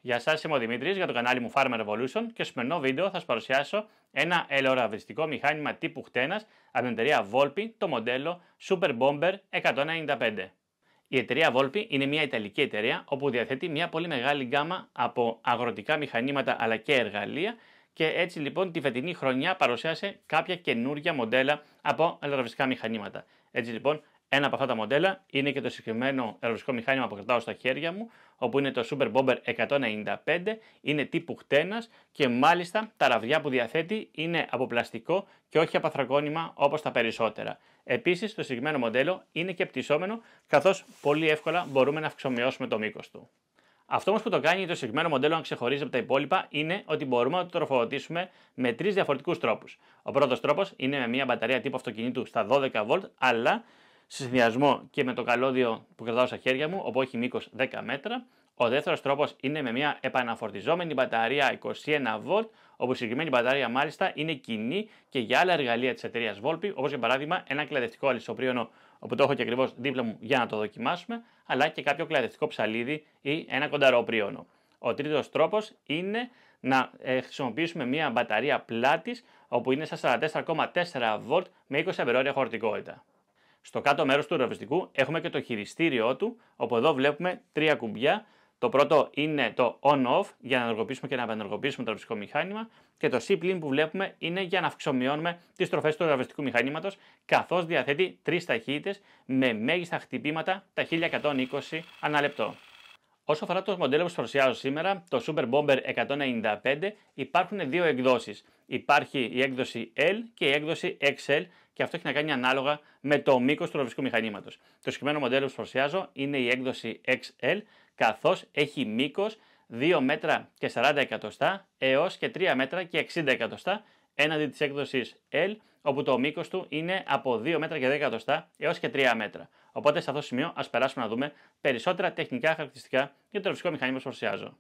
Γεια σας, είμαι ο Δημήτρης για το κανάλι μου Farm Revolution και στο σημερινό βίντεο θα σας παρουσιάσω ένα ελαιοραβριστικό μηχάνημα τύπου χτένας από την εταιρεία Volpi, το μοντέλο Super Bomber 195. Η εταιρεία Volpi είναι μια ιταλική εταιρεία όπου διαθέτει μια πολύ μεγάλη γκάμα από αγροτικά μηχανήματα αλλά και εργαλεία και έτσι λοιπόν τη φετινή χρονιά παρουσίασε κάποια καινούργια μοντέλα από ελαιοραβριστικά μηχανήματα. Έτσι λοιπόν ένα από αυτά τα μοντέλα είναι και το συγκεκριμένο ελαιοραβριστικό μηχάνημα που κρατάω στα χέρια μου, όπου είναι το Super Bomber 195, είναι τύπου χτένας και μάλιστα τα ραβδιά που διαθέτει είναι από πλαστικό και όχι από ανθρακόνημα όπως τα περισσότερα. Επίσης το συγκεκριμένο μοντέλο είναι και πτυσσόμενο, καθώς πολύ εύκολα μπορούμε να αυξομοιώσουμε το μήκος του. Αυτό όμως που το κάνει το συγκεκριμένο μοντέλο να ξεχωρίζει από τα υπόλοιπα είναι ότι μπορούμε να το τροφοδοτήσουμε με τρεις διαφορετικούς τρόπους. Ο πρώτος τρόπος είναι με μια μπαταρία τύπου αυτοκινήτου στα 12V, αλλά σε συνδυασμό και με το καλώδιο που κρατάω στα χέρια μου, όπου έχει μήκος 10 μέτρα. Ο δεύτερος τρόπος είναι με μια επαναφορτιζόμενη μπαταρία 21V, όπου η συγκεκριμένη μπαταρία μάλιστα είναι κοινή και για άλλα εργαλεία της εταιρείας Volpi, όπως για παράδειγμα ένα κλαδευτικό αλυσσοπρίωνο, όπου το έχω και ακριβώς δίπλα μου για να το δοκιμάσουμε, αλλά και κάποιο κλαδευτικό ψαλίδι ή ένα κονταρόπριωνο. Ο τρίτος τρόπος είναι να χρησιμοποιήσουμε μια μπαταρία πλάτης, όπου είναι στα 44,4V με 20 αμπερόρια χωρητικότητα. Στο κάτω μέρος του ραβιστικού έχουμε και το χειριστήριό του, όπου εδώ βλέπουμε τρία κουμπιά. Το πρώτο είναι το on-off για να ενεργοποιήσουμε και να απενεργοποιήσουμε το ραβιστικό μηχάνημα και το C-plin που βλέπουμε είναι για να αυξομειώνουμε τις τροφές του ραβιστικού μηχανήματος, καθώς διαθέτει τρεις ταχύτητες με μέγιστα χτυπήματα τα 1120 ανά λεπτό. Όσο αφορά το μοντέλο που σας παρουσιάζω σήμερα, το Super Bomber 195, υπάρχουν δύο εκδόσεις. Υπάρχει η έκδοση L και η έκδοση XL και αυτό έχει να κάνει ανάλογα με το μήκος του ραβιστικού μηχανήματος. Το συγκεκριμένο μοντέλο που σας παρουσιάζω είναι η έκδοση XL, καθώς έχει μήκος 2 μέτρα και 40 εκατοστά έως και 3 μέτρα και 60 εκατοστά, έναντι της έκδοσης L, όπου το μήκος του είναι από 2 μέτρα και 10 εκατοστά έως και 3 μέτρα. Οπότε σε αυτό το σημείο ας περάσουμε να δούμε περισσότερα τεχνικά χαρακτηριστικά για το ραβιστικό μηχάνημα που σας παρουσιάζω.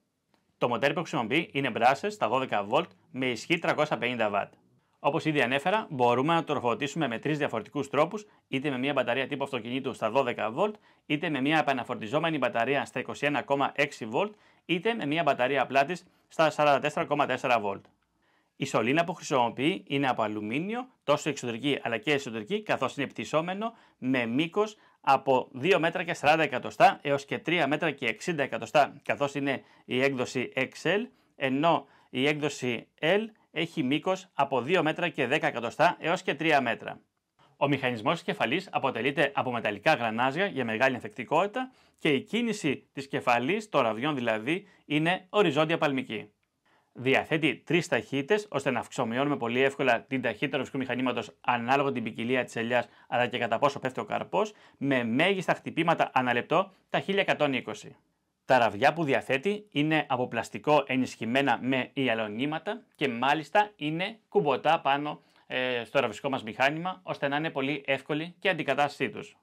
Το μοντέλο που χρησιμοποιεί είναι brushless στα 12V με ισχύ 350W. Όπως ήδη ανέφερα, μπορούμε να το τροφοδοτήσουμε με τρεις διαφορετικούς τρόπους, είτε με μια μπαταρία τύπου αυτοκινήτου στα 12V, είτε με μια επαναφορτιζόμενη μπαταρία στα 21,6V, είτε με μια μπαταρία πλάτης στα 44,4V. Η σωλήνα που χρησιμοποιεί είναι από αλουμίνιο, τόσο εξωτερική αλλά και εσωτερική, καθώς είναι πτυσσόμενο με μήκος από 2 μέτρα και 40 εκατοστά έως και 3 μέτρα και 60 εκατοστά, καθώς είναι η έκδοση XL, ενώ η έκδοση L έχει μήκος από 2 μέτρα και 10 εκατοστά έως και 3 μέτρα. Ο μηχανισμός της κεφαλής αποτελείται από μεταλλικά γρανάζια για μεγάλη ανθεκτικότητα και η κίνηση της κεφαλής, των ραβδιών δηλαδή, είναι οριζόντια παλμική. Διαθέτει τρεις ταχύτητες ώστε να αυξομειώνουμε πολύ εύκολα την ταχύτητα του ραβιστικού μηχανήματος ανάλογα την ποικιλία της ελιάς αλλά και κατά πόσο πέφτει ο καρπός, με μέγιστα χτυπήματα ανά λεπτό τα 1120. Τα ραβδιά που διαθέτει είναι από πλαστικό ενισχυμένα με ιαλονίματα και μάλιστα είναι κουμποτά πάνω στο ραβιστικό μας μηχάνημα ώστε να είναι πολύ εύκολη και αντικατάστασή τους.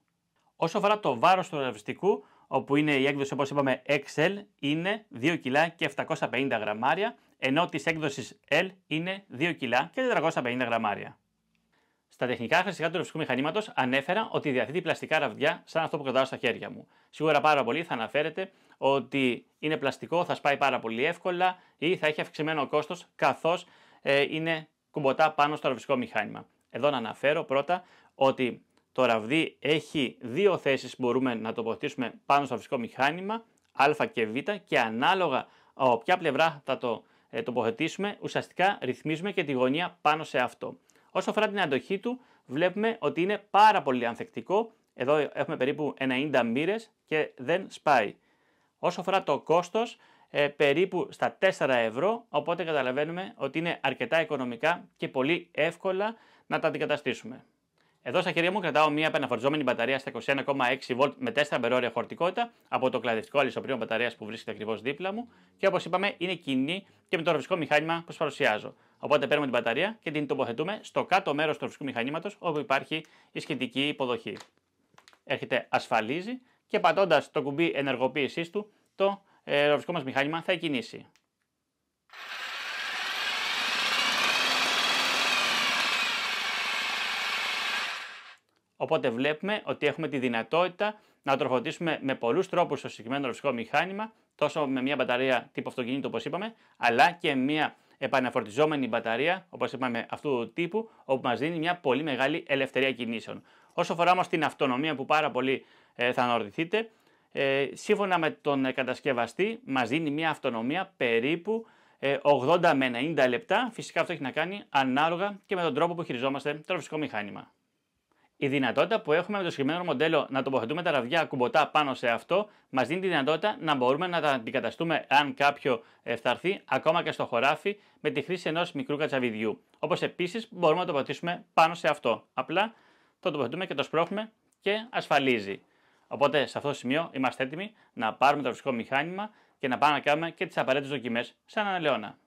Όσο αφορά το βάρος του ραβιστικού, όπου είναι η έκδοση όπως είπαμε XL, είναι 2 κιλά και 750 γραμμάρια, ενώ της έκδοσης L είναι 2 κιλά και 450 γραμμάρια. Στα τεχνικά χαρακτηριστικά του ραβιστικού μηχανήματος ανέφερα ότι διαθέτει πλαστικά ραβδιά σαν αυτό που κρατάω στα χέρια μου. Σίγουρα πάρα πολύ θα αναφέρεται ότι είναι πλαστικό, θα σπάει πάρα πολύ εύκολα ή θα έχει αυξημένο κόστος καθώς είναι κουμποτά πάνω στο ραβιστικό μηχάνημα. Εδώ να αναφέρω πρώτα ότι το ραβδί έχει δύο θέσεις που μπορούμε να τοποθετήσουμε πάνω στο ραβιστικό μηχάνημα, Α και Β, και ανάλογα από ποια πλευρά θα το τοποθετήσουμε, ουσιαστικά ρυθμίζουμε και τη γωνία πάνω σε αυτό. Όσο αφορά την αντοχή του, βλέπουμε ότι είναι πάρα πολύ ανθεκτικό. Εδώ έχουμε περίπου 90 μοίρες και δεν σπάει. Όσο αφορά το κόστος, περίπου στα 4 ευρώ, οπότε καταλαβαίνουμε ότι είναι αρκετά οικονομικά και πολύ εύκολα να τα αντικαταστήσουμε. Εδώ στα χέρια μου κρατάω μια επαναφορτιζόμενη μπαταρία στα 21,6V με 4 αμπερόρια χωρητικότητα από το κλαδευτικό αλυσσοπρίωνο μπαταρίας που βρίσκεται ακριβώς δίπλα μου και όπως είπαμε είναι κοινή και με το ραβιστικό μηχάνημα που σας παρουσιάζω. Οπότε παίρνουμε την μπαταρία και την τοποθετούμε στο κάτω μέρος του ραβιστικού μηχανήματος όπου υπάρχει η σχετική υποδοχή. Έρχεται, ασφαλίζει και πατώντας το κουμπί ενεργοποίησής του, το ραβιστικό μας μηχάνημα θα εκκινήσει. Οπότε βλέπουμε ότι έχουμε τη δυνατότητα να τροφοδοτήσουμε με πολλούς τρόπους το συγκεκριμένο ρευστικό μηχάνημα, τόσο με μια μπαταρία τύπου αυτοκινήτου όπως είπαμε, αλλά και μια επαναφορτιζόμενη μπαταρία, όπως είπαμε, αυτού του τύπου, όπου μας δίνει μια πολύ μεγάλη ελευθερία κινήσεων. Όσο αφορά όμως την αυτονομία που πάρα πολύ θα αναρωτηθείτε, σύμφωνα με τον κατασκευαστή μας δίνει μια αυτονομία περίπου 80 με 90 λεπτά. Φυσικά αυτό έχει να κάνει ανάλογα και με τον τρόπο που χειριζόμαστε το ρευστικό μηχάνημα. Η δυνατότητα που έχουμε με το συγκεκριμένο μοντέλο να τοποθετούμε τα ραβδιά κουμποτά πάνω σε αυτό μας δίνει τη δυνατότητα να μπορούμε να τα αντικαταστούμε αν κάποιο φθαρθεί ακόμα και στο χωράφι με τη χρήση ενός μικρού κατσαβιδιού. Όπως επίσης μπορούμε να το τοποθετήσουμε πάνω σε αυτό. Απλά το τοποθετούμε και το σπρώχνουμε και ασφαλίζει. Οπότε σε αυτό το σημείο είμαστε έτοιμοι να πάρουμε το ρευστικό μηχάνημα και να πάμε να κάνουμε και τις απαραίτητες δοκιμές σαν έναν ελαιώνα.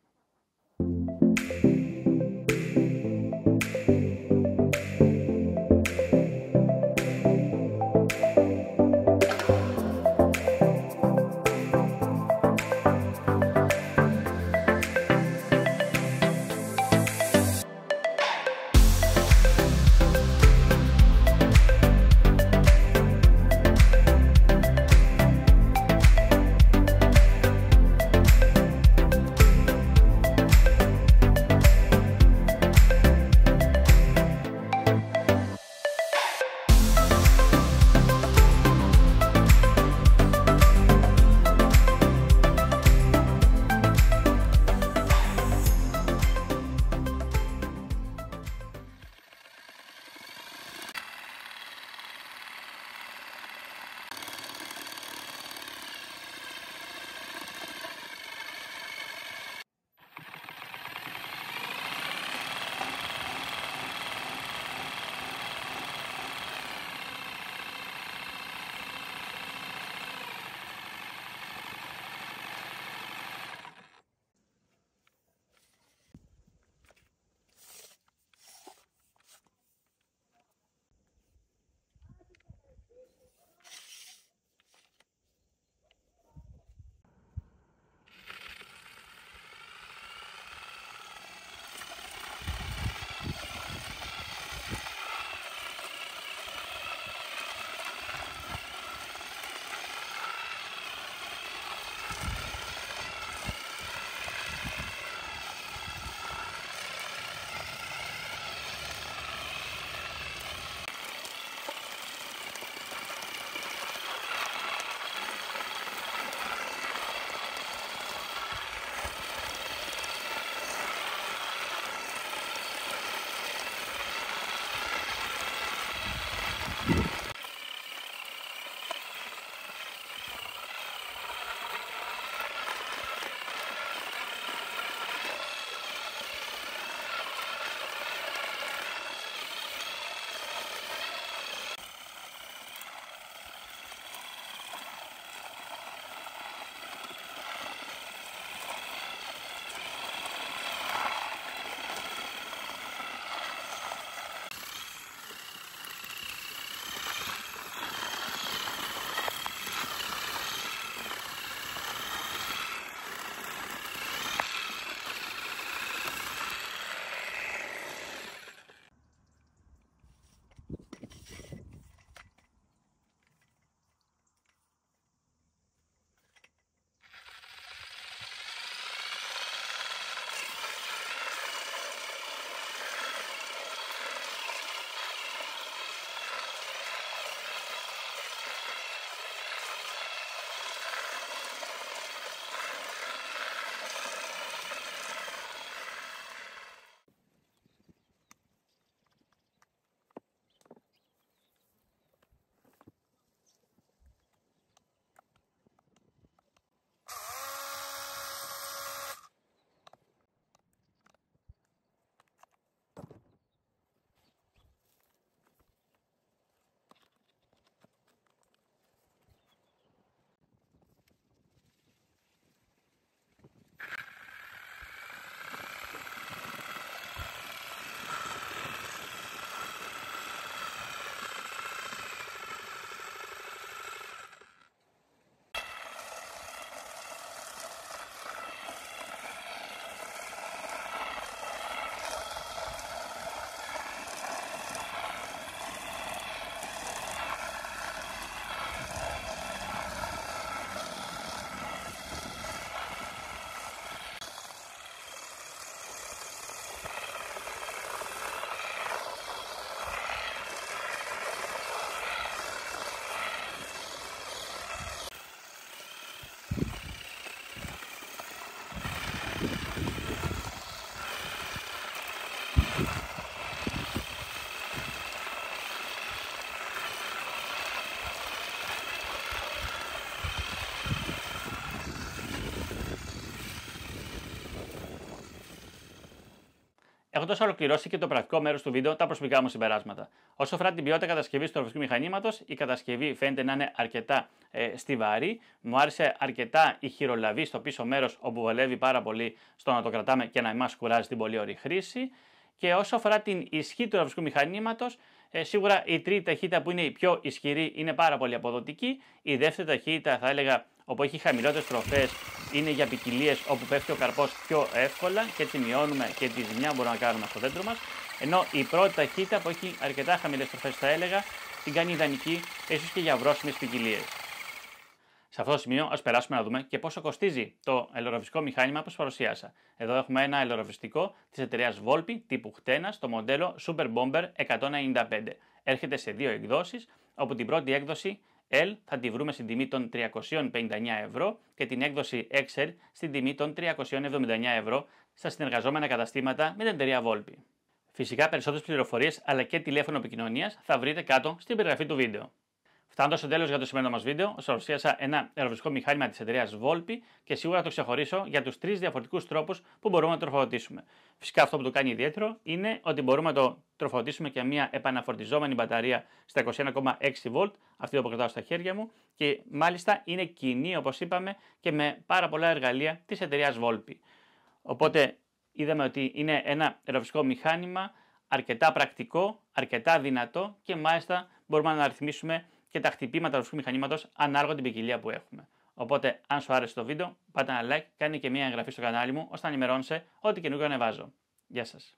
Έχοντας ολοκληρώσει και το πρακτικό μέρος του βίντεο, τα προσωπικά μου συμπεράσματα. Όσο αφορά την ποιότητα κατασκευής του ροβιστικού μηχανήματος, η κατασκευή φαίνεται να είναι αρκετά στιβαρή. Μου άρεσε αρκετά η χειρολαβή στο πίσω μέρος, όπου βολεύει πάρα πολύ στο να το κρατάμε και να μας κουράζει την πολύ ωρή χρήση. Και όσο αφορά την ισχύ του ροβιστικού μηχανήματος, σίγουρα η τρίτη ταχύτητα που είναι η πιο ισχυρή είναι πάρα πολύ αποδοτική. Η δεύτερη ταχύτητα, θα έλεγα, όπου έχει χαμηλότερες τροφές, είναι για ποικιλίες όπου πέφτει ο καρπός πιο εύκολα και έτσι μειώνουμε και τη ζημιά που μπορούμε να κάνουμε στο δέντρο μας. Ενώ η πρώτη ταχύτητα που έχει αρκετά χαμηλές τροφές, θα έλεγα, την κάνει ιδανική ίσως και για βρώσιμες ποικιλίες. Σε αυτό το σημείο, ας περάσουμε να δούμε και πόσο κοστίζει το ελαιοροβιστικό μηχάνημα που σας παρουσίασα. Εδώ έχουμε ένα ελαιοροβιστικό της εταιρείας Volpi τύπου χτένας, το μοντέλο Super Bomber 195. Έρχεται σε δύο εκδόσεις, όπου την πρώτη έκδοση L θα τη βρούμε στην τιμή των 359 ευρώ και την έκδοση XL στην τιμή των 379 ευρώ στα συνεργαζόμενα καταστήματα με την εταιρεία Volpi. Φυσικά, περισσότερες πληροφορίες αλλά και τηλέφωνο επικοινωνίας θα βρείτε κάτω στην περιγραφή του βίντεο. Φτάνοντας στο τέλος για το σημερινό μας βίντεο, σας παρουσίασα ένα ελαιοροβιστικό μηχάνημα της εταιρείας Volpi και σίγουρα θα το ξεχωρίσω για τους 3 διαφορετικούς τρόπους που μπορούμε να το τροφοδοτήσουμε. Φυσικά, αυτό που το κάνει ιδιαίτερο είναι ότι μπορούμε να το τροφοδοτήσουμε και μια επαναφορτιζόμενη μπαταρία στα 21,6 V, αυτή που κρατάω στα χέρια μου, και μάλιστα είναι κοινή, όπως είπαμε, και με πάρα πολλά εργαλεία της εταιρείας Volpi. Οπότε, είδαμε ότι είναι ένα ελαιοροβιστικό μηχάνημα αρκετά πρακτικό, αρκετά δυνατό και μάλιστα μπορούμε να αριθμίσουμε και τα χτυπήματα του ροβιστικού μηχανήματος ανάλογα την ποικιλία που έχουμε. Οπότε, αν σου άρεσε το βίντεο, πάτε ένα like, κάνε και μια εγγραφή στο κανάλι μου ώστε να ενημερώνεσαι ό,τι καινούργιο ανεβάζω. Γεια σας!